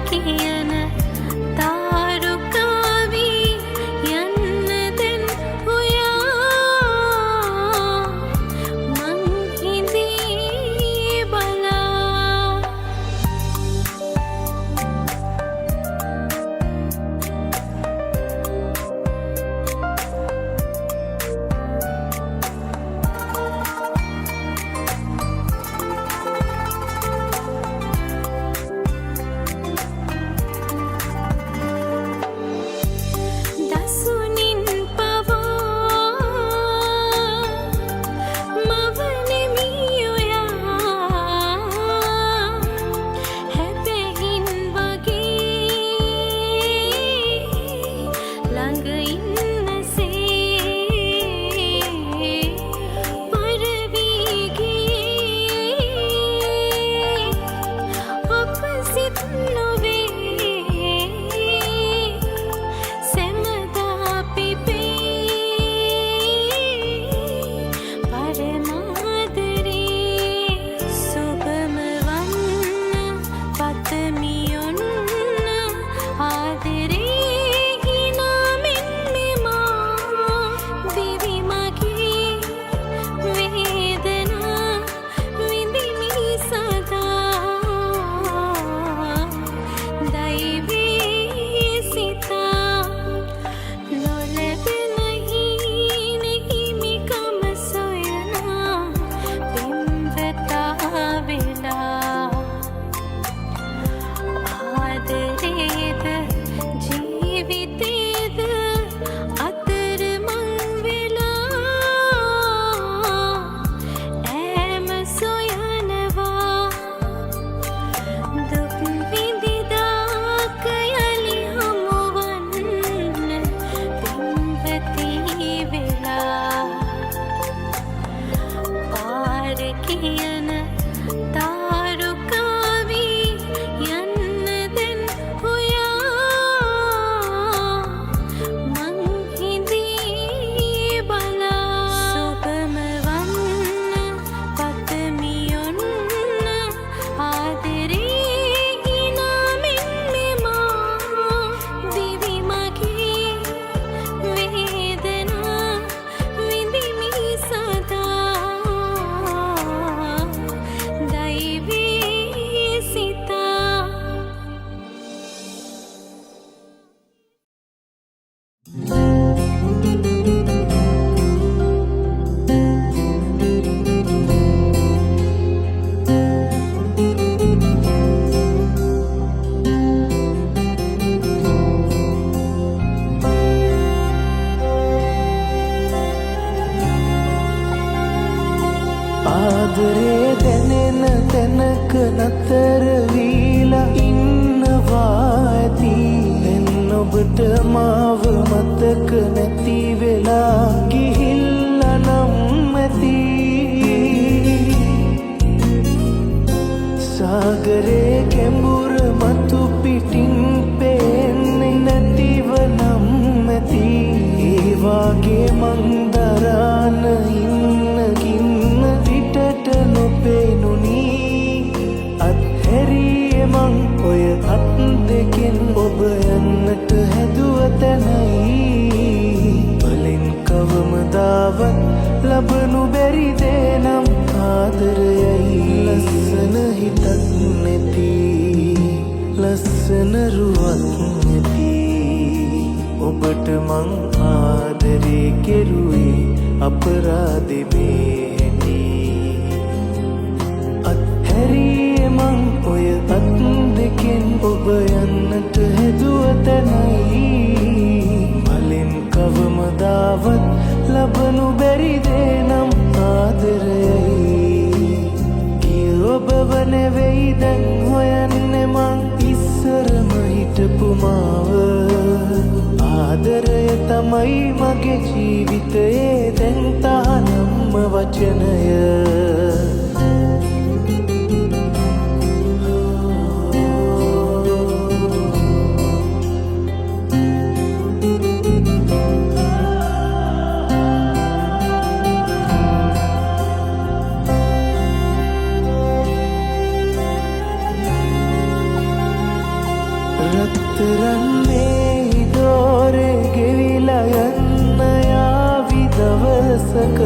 කියන තාරුකාවී යන්න දැන් හොයා මං හිඳී බලා දසුනින් පවා මවනෙමි ඔයා හැබැයින් වගේ ළඟ ඉන්නසේ පරවී ගියේ අප සිත් නොවේ සැමදා පිපේ පරමාදරේ සුබම වන්න පතමි ඔන්න ආදරේ හිනාමින් මෙමා දිවි මගේ වේදනා විඳිමි සදා දෛවී සිතා නොලැබෙන හිමිකම සොයනා පින්වතා වෙලා ආදරේද ජීවිතේද අතරමං වෙලා ඈම සොයනවා දුක් විඳිදාක යලි හමුවන්න පින්වතී වෙලා පාර කියන තාරුකාවී යන්න දැන් හොයා මං හිඳී බලා සුබම වන්න පතමි ඔන්න ආදරේ හිනාමින් මෙමා දිවි මගේ වේදනා විඳිමි සදා දෛවී සිතා ආදරේ දැනෙන තැනක නතර වීලා ඉන්නවා ඇති දැන් ඔබට මාව මතක නැති වෙලා ගිහිල්ලා නම් ඇති සාගරේ ගැඹුර මතු පිටින් පේන්නේ නැතිව නම් ඇති ඒ වාගේ මං දරාන ඉන්නකින්න පිටට නොපෙනුනි අත්හැරියේ මං ඔය අත් දෙකෙන් ඔබ යන්නට හැදුව තැනයි වලින් කවමදාවත් ලබනු බැරි දේ නම් ආදරයයි ලස්සන හිතක් නැති ලස්සන රුවක් නැති ඔබට මං ආදරේ කෙරුවේ අපරාධෙ මේ හැටි අත්හැරියේ මං ඔය අත් දෙකෙන් ඔබ යන්නට හැදුව තැනයි වලින් කවමදාවත් ලබනු බැරි දේ නම් ආදරයයි කිය ඔබව නෙවෙයි දැන් හොයන්නේ මං ඉස්සරම හිටපු මාව ආදරය තමයි මගේ ජීවිතයේ දැන් තානම්ම වචනය රත්තරන් මේ දෝරේ ගෙවිලා යන්න යාවි දවසක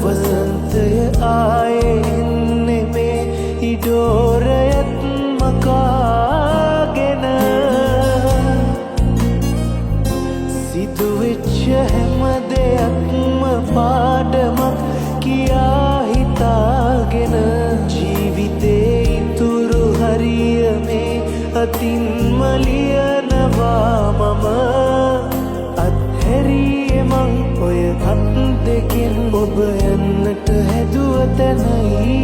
වසන්තය ආයේ එන්නේ මේ ඉඩෝරයත් මකාගෙන සිදුවෙච්ච හැම දෙයක්ම පාඩමක් කියා හිතාගෙන ජීවිතේ ඉතුරු හරිය මේ අතින්ම ලියනවා මම අත්හැරියේ මං ඔය අත් දෙකෙන් ඔබ යන්නට හැදුව තැනයි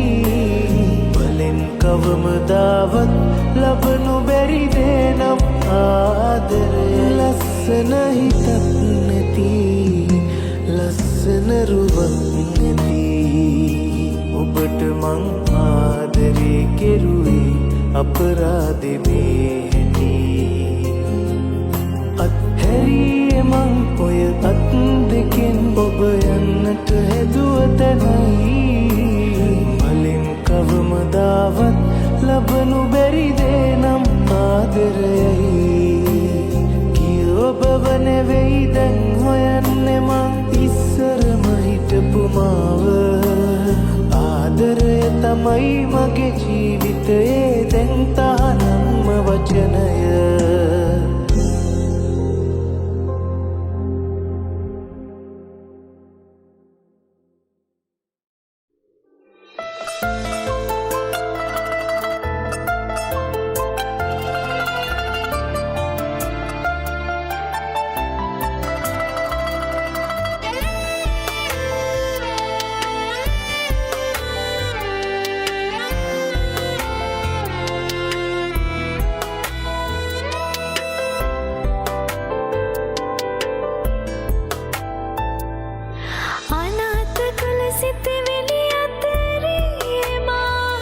බලෙන් කවමදාවත් ලබනු බැරි දෙනම් ආදරය ලස්සන හිතක් නැති ලස්සන රුවක් නැති ඔබට මං ආදරේ කෙරුවේ අපරාධෙ මේ හැටි අත්හැරියේ මං ඔය අත් දෙකෙන් ඔබ යන්නට හැදුව තැනයි බලෙන් කවමදාවත් ලබනු බැරි දෙනම් ආදරයයි කිය ඔබව නෙවෙයි දැන් හොයන්නේ මං ඉස්සරම හිටපු මාව ආදරය තමයි මගේ ජීවිතයේ දැන් තානම්ම වචනය අනාථ කළ සිතිවිලි අතරේ මා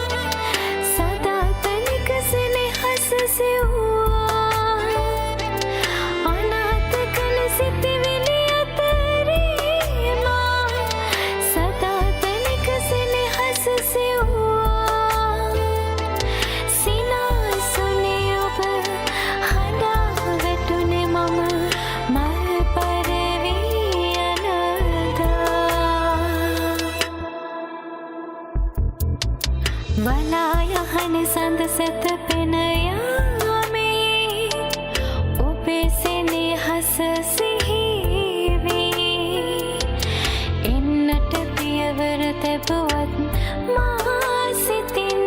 සදා තනික සෙනෙහස සෙව්වා අනාථ කළ සිතිවිලි අතරේ මා සදා තනික සෙනෙහස සෙව්වා සිනාසුනේ ඔබ හඬා වැටුනේ මම මල් පරවී වලා යහන සඳ සැතපෙන යාමේ ඔබේ සෙනෙහස සිහි වී එන්නට පියවර තැබුවත් මා සිතින්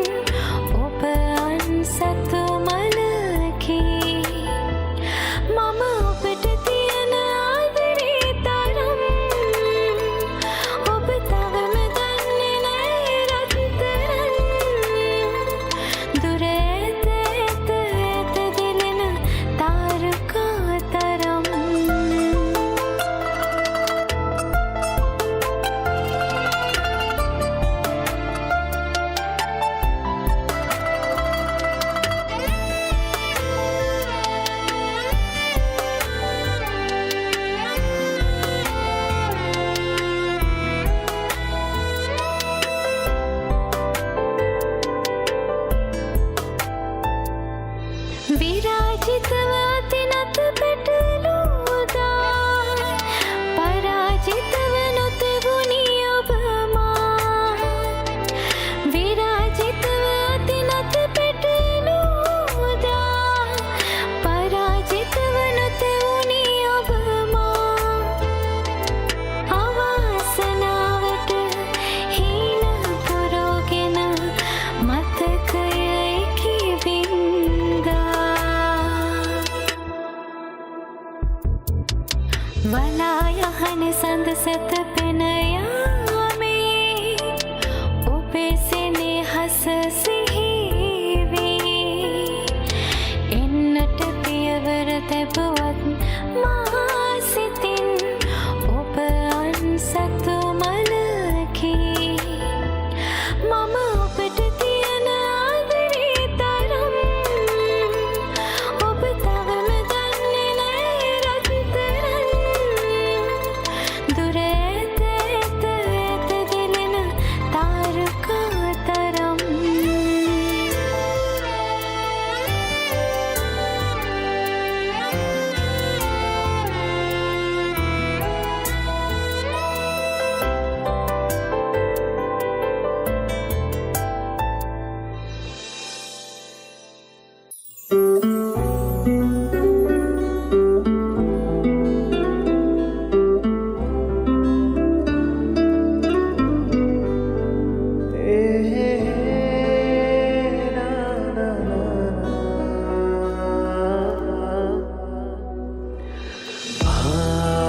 ඔබ අන්සතු මලකි මම ඔබට තියෙන ආදරේ තරම් ඔබ තවම දන්නේ නෑ රත්තරන් දුර ඇත ඇත ඇත දෙලෙන තාරකා තරම් විරාජිතව අතිනත පැටලූදා පරාජිතව නොතෙවුණි ඔබ මා විරාජිතව අතිනත පැටලූදා පරාජිතව නොතෙවුණි ඔබ මා අවාසනාවට හීන පුරෝගෙන මතකයයි කිවින්දා වලා යහන සඳ සැතපෙන යාමේ ඔබේ සෙනෙහස සිහි වී එන්නට පියවර තැබුවත් මා සිතින් ඔබ අන්සතු මලකි මම ඔබට තියෙන ආදරේ තරම් ඔබ තවම දන්නේ නෑ රත්තරන් දුර ඇත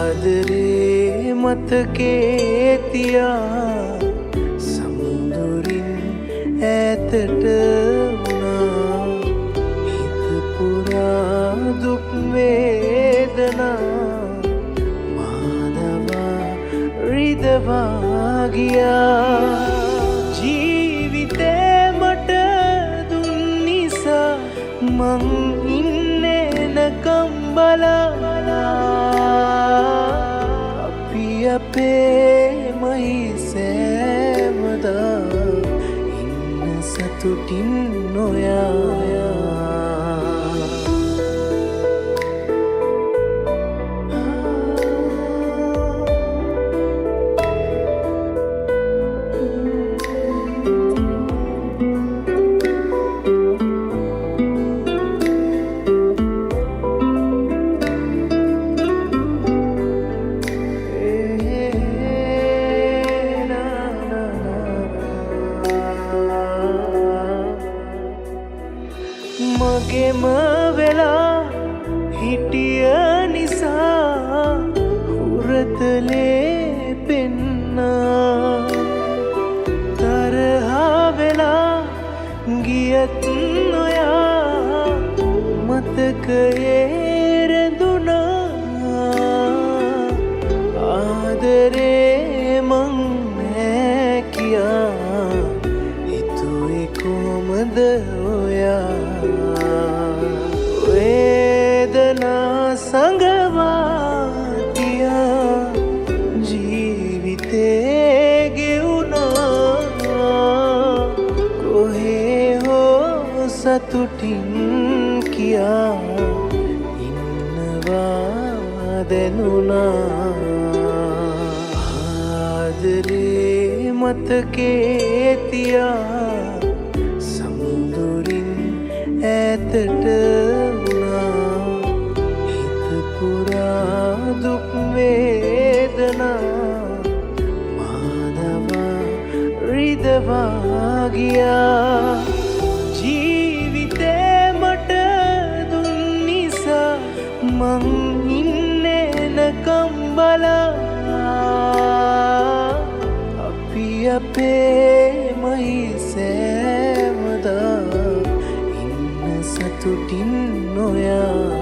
ආදරේ මතකේ තියා සමුදුරින් ඈතට වුණා හිත පුරා දුක් වේදනා මාදවා රිදවා ගියා ජීවිතේ මට දුන් නිසා මං ඉන්නේ නැකම් බලා අපි අපේ මහිසෑමදා ඉන්න සතුටින් නොයා මගෙම වෙලා හිටිය නිසා හුරතලේ පෙන්නා තරහා වෙලා ගියත් නොයා මතකයේ රැඳුනා ආදරේ මං නෑ කියා හිතුවේ කොහොමද ඔයා වේදනා සංගවාතියා ජීවිතේ ගෙවුනා කොහේ හෝ සතුටින් කියා ඉන්නවා දැනුණා ආදරේ මතකේ තියා සමුදුරින් ඈතට වුණා හිත පුරා දුක් වේදනා මාදවා රිදවා ගියා ජීවිතේ මට දුන් නිසා මං ඉන්නේ නැකම් බලා අපි අපේ මහිසෑමදා සතුටින් නොයා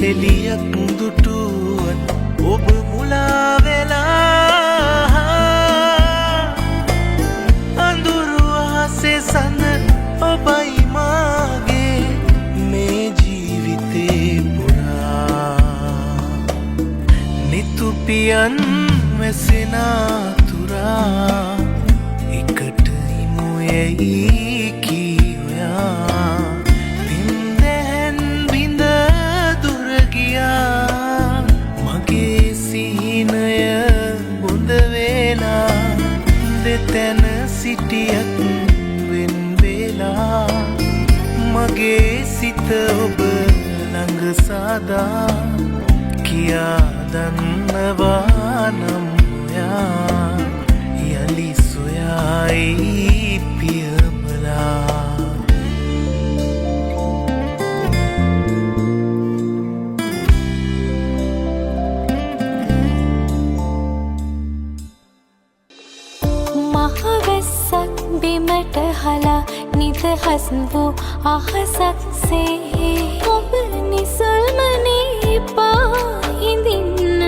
එලියක් දුටුවත් ඔබ මුලා වෙලා අඳුරු අහසේ සඳ ඔබයි මාගේ මේ ජීවිතේ පුරා නිතුපියන් වෙසෙන තුරා එකට ඉමු යැයි කිව්වා පින්දැන් බිඳ දුර ගියා මගේ සිහිනය බොඳ වෙලා දෙතැන සිටියත් වෙන් වෙලා මගේ සිත ඔබ ළඟ සාදා කියා දන්නවා නම් ඔයා යලි සොයායි පියඹලා මහවැස්සක් බිමට හලා නිදහස් වූ අහසක් සේ ඔබ නිසල්මනේ පාහිඳින්න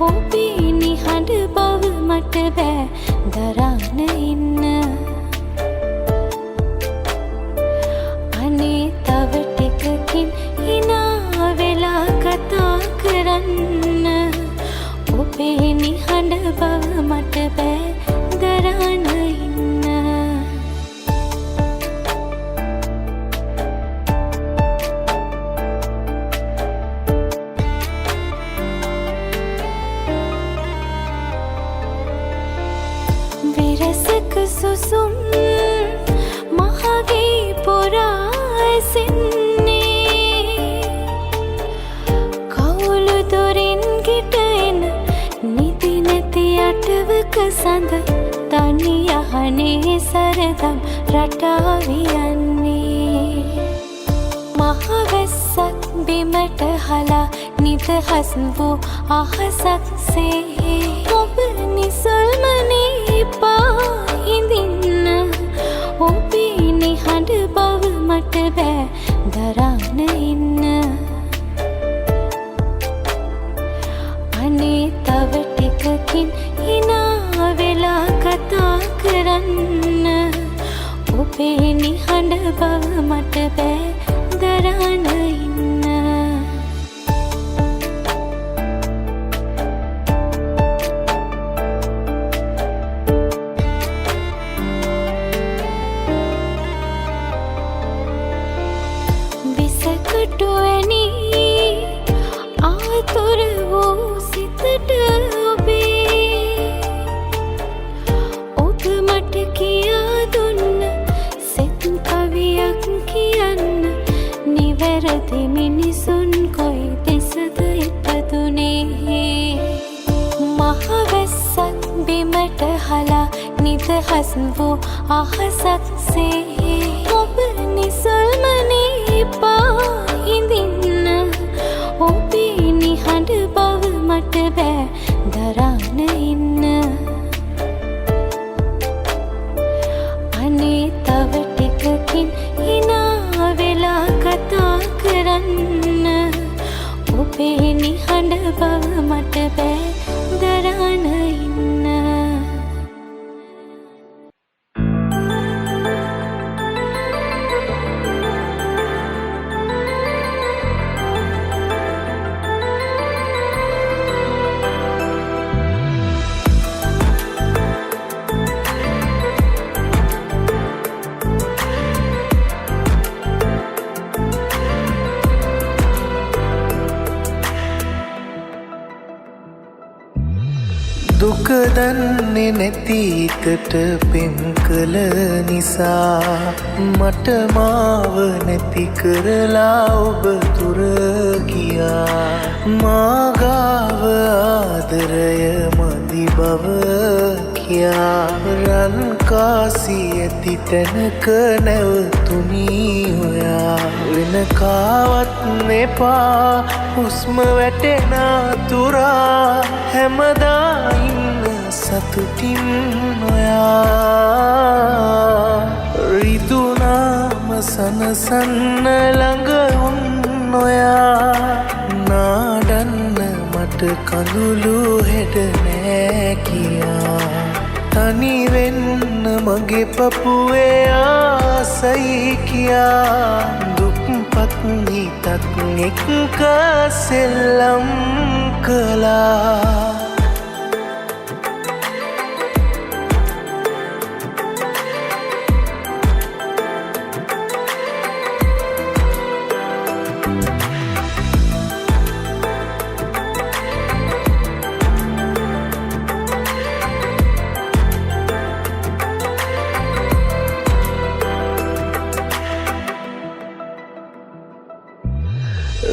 ඔබේ නිහඬ බව මට බෑ දරන්න ඉන්න අනේ තව ටිකකින් හිනා වෙලා කතා කරන්න ඔබේ නිහඬ බව මට බෑ දරන්න ඉන්න විරසක සුසුම් මහගේ පොරා ඇසෙන්නේ කවුළු දොරින් ගෙට එන නිදි නැති අටවක සඳ තනි යහනේ සරදම් රටා වියන්නේ මහවැස්සක් බිමට හලා නිදහස් වූ අහසක් සේ ඔබ නිසල්මනේ පාහිඳින්න ඔබේ නිහඬ බව මට බෑ දරන්න ඉන්න අනේ තව ටිකකින් හිනා වෙලා කතා කරන්න ඔබේ නිහඬ බව මට බෑ දරන්න ඉන්න විසකටුවැනි ආතුර වූ සිතට ඔබේ ඔබ මට කියා දුන්න සෙත් කවියක් කියන්න නිවැරදි මිනිසුන් කොයි දෙසද ඉපදුනේ මහවැස්සක් බිමට හලා නිදහස් වූ අහසක් සේ ඔබ නිසල්මනේ පාහිඳින්න ඔබේ නිහඬ බව මට බෑ දරන්න ඉන්න අනේ තව ටිකකින් හිනා වෙලා කතා කරන්න ඔබේ නිහඬ බව මට බෑ දරන්න ඉන්න දුක දන්නේ නැති හිතට පෙම් කළ නිසා මට මාව නැති කරලා ඔබ දුර ගියා මාගාව ආදරය මදි බව කියා රන් කාසි ඇති තැනක නැවතුනි ඔයා වෙන කාවත් එපා හුස්ම වැටෙන තුරා හැමදා ඉන්න සතුටින් ඔයා රිදුනාම සනසන්න ළඟ උන් ඔයා මට කඳුළු හෙට නෑ කියා තනි වෙන්න මගේ පපුවේ ආසයි කියා දුක්පත් හිතත් එක්ක සෙල්ලම් කළා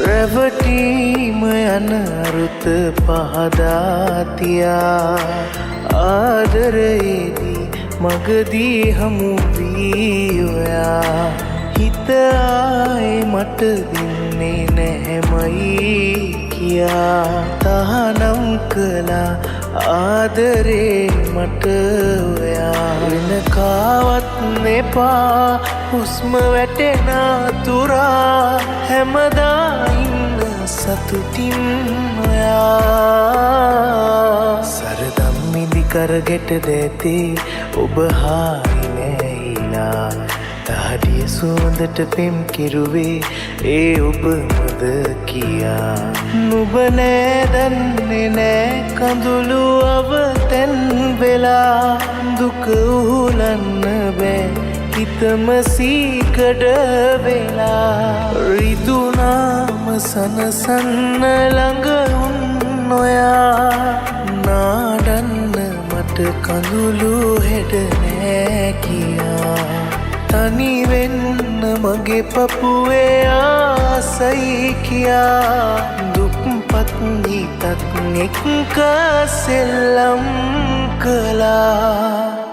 රැවටීම යන රුත පහදාතියා ආදරයේදී මගදී හමු වී ඔයා හිත ආයේ මට දෙන්නේ නැහැමයි කියා තහනම් කළා ආදරේ මට ඔයා වෙන කාවත් එපා හුස්ම වැටෙන තුරා හැමදා ඉන්න සතුටින් ඔයා සරදම් මිදි කරගෙට දැතේ ඔබ හායි නැහිලා තහඩිය සුවඳට පෙම් කිරුවේ ඒ ඔබමද කියා නුඹ නෑ දන්නේ නෑ කඳුළු අවතැන් වෙලා දුක උහුලන්න බෑ හිතම සීකඩ වෙලා රිදුනාම සනසන්න ළඟ උන් ඔයා නාඩන්න මට කඳුළු හෙට නෑ කියා තනි වෙන්න මගේ පපුවේ ආසයි කියා දුක්පත් හිතත් එක්ක සෙල්ලම් කළා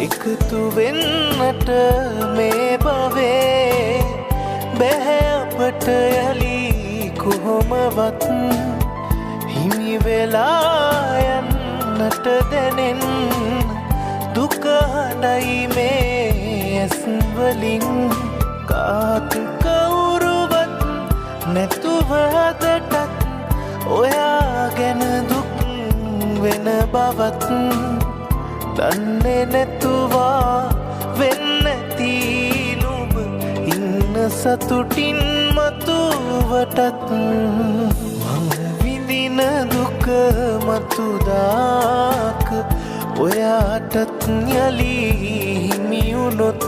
එකතු වෙන්නට මේ භවේ බැහැ අපට යලි කොහොමවත් හිමි වෙලා යන්නට දැනෙන් දුක හඬයි මේ ඇස් වලින් කාත් කවුරුවත් නැතුව අදටත් ඔයා ගැන දුක් වෙන බවත් දන්නේ නැතුවා වෙන්නැති නුඹ ඉන්න සතුටින් මතුවටත් මං විඳින දුක මතුදාක ඔයාටත් යලි හිමියුනොත්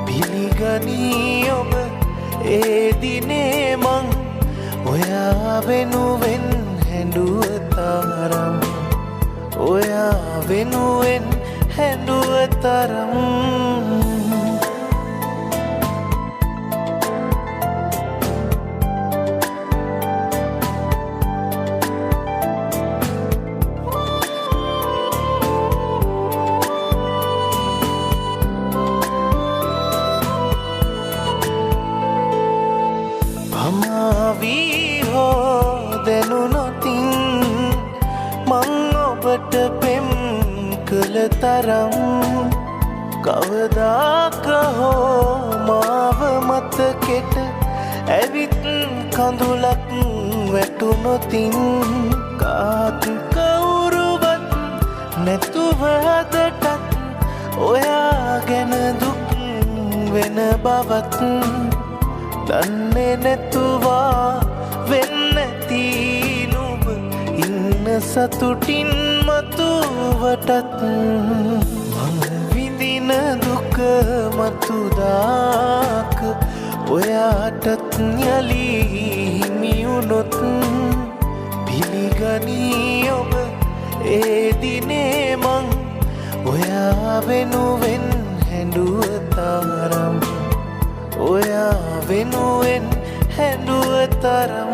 පිළිගනී ඔබ ඒ දිනේ මං ඔයා වෙනුවෙන් හැඬුව තරම් ඔයා වෙනුවෙන් හැඬුව තරම් අමාවී හෝ දැනුනොතින් මං ඔබට පෙම් කළ තරම් කවදාක හෝ මාව මතකෙට ඇවිත් කඳුලක් වැටුනොතින් කාත් කවුරුවත් නැතුව අදටත් ඔයා ගැන දුක් වෙන බවත් දන්නේ නැතුවා වෙන්නැති නුඹ ඉන්න සතුටින් මතුවටත් මං විඳින දුක මතුදාක ඔයාටත් යලි හිමියුනොත් පිළිගනී ඔබ ඒ දිනේ මං ඔයා වෙනුවෙන් හැඬුව තරම් ඔයා වෙනුවෙන් හැඬුව තරම්